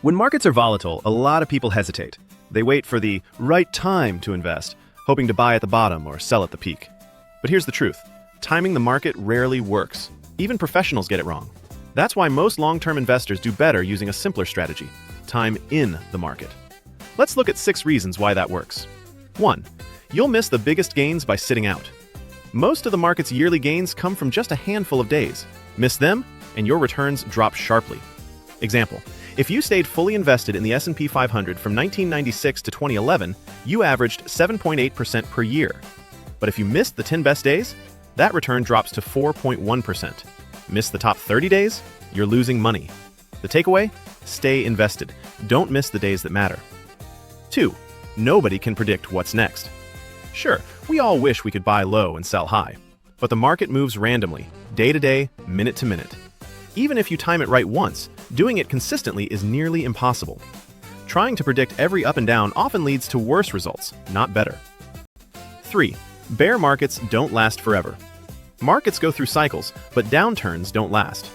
When markets are volatile, a lot of people hesitate. They wait for the right time to invest, hoping to buy at the bottom or sell at the peak. But here's the truth. Timing the market rarely works. Even professionals get it wrong. That's why most long-term investors do better using a simpler strategy: time in the market. Let's look at 6 reasons why that works. 1. You'll miss the biggest gains by sitting out. Most of the market's yearly gains come from just a handful of days. Miss them, and your returns drop sharply. Example: if you stayed fully invested in the S&P 500 from 1996 to 2011, you averaged 7.8% per year. But if you missed the 10 best days, that return drops to 4.1%. Miss the top 30 days, you're losing money. The takeaway? Stay invested. Don't miss the days that matter. 2. Nobody can predict what's next. Sure, we all wish we could buy low and sell high, but the market moves randomly, day to day, minute to minute. Even if you time it right once, doing it consistently is nearly impossible. Trying to predict every up and down often leads to worse results, not better. 3. Bear markets don't last forever. Markets go through cycles, but downturns don't last.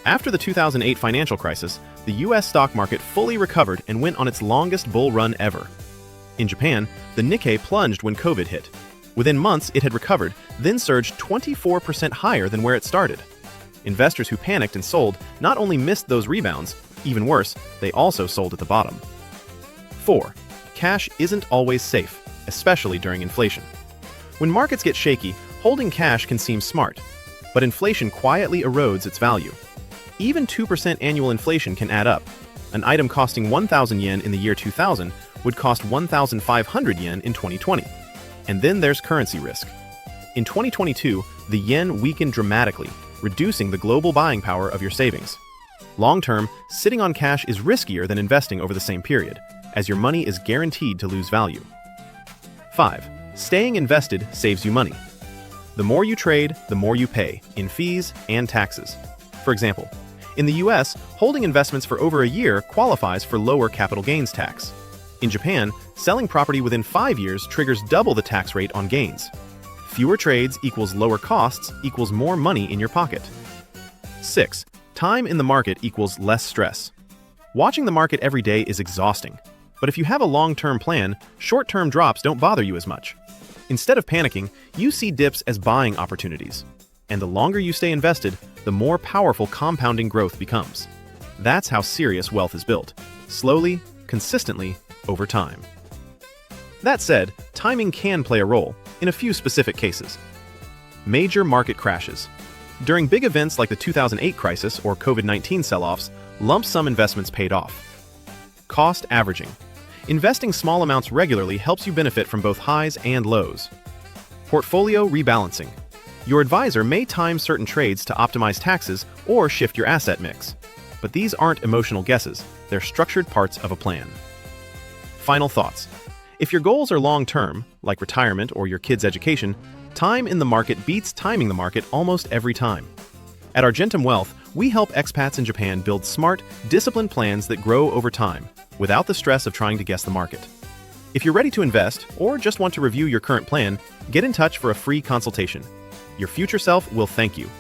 After the 2008 financial crisis, the US stock market fully recovered and went on its longest bull run ever. In Japan, the Nikkei plunged when COVID hit. Within months, it had recovered, then surged 24% higher than where it started. Investors who panicked and sold not only missed those rebounds, even worse, they also sold at the bottom. 4. Cash isn't always safe, especially during inflation. When markets get shaky, holding cash can seem smart, but inflation quietly erodes its value. Even 2% annual inflation can add up. An item costing 1,000 yen in the year 2000 would cost 1,500 yen in 2020. And then there's currency risk. In 2022, the yen weakened dramatically, reducing the global buying power of your savings. Long-term, sitting on cash is riskier than investing over the same period, as your money is guaranteed to lose value. 5. Staying invested saves you money. The more you trade, the more you pay, in fees and taxes. For example, in the US, holding investments for over a year qualifies for lower capital gains tax. In Japan, selling property within 5 years triggers double the tax rate on gains. Fewer trades equals lower costs equals more money in your pocket. 6. Time in the market equals less stress. Watching the market every day is exhausting, but if you have a long-term plan, short-term drops don't bother you as much. Instead of panicking, you see dips as buying opportunities. And the longer you stay invested, the more powerful compounding growth becomes. That's how serious wealth is built. Slowly, consistently, over time. That said, timing can play a role in a few specific cases. Major market crashes. During big events like the 2008 crisis or COVID-19 sell-offs, lump sum investments paid off. Cost averaging. Investing small amounts regularly helps you benefit from both highs and lows. Portfolio rebalancing. Your advisor may time certain trades to optimize taxes or shift your asset mix. But these aren't emotional guesses, they're structured parts of a plan. Final thoughts. If your goals are long-term, like retirement or your kids' education, time in the market beats timing the market almost every time. At Argentum Wealth, we help expats in Japan build smart, disciplined plans that grow over time, without the stress of trying to guess the market. If you're ready to invest, or just want to review your current plan, get in touch for a free consultation. Your future self will thank you.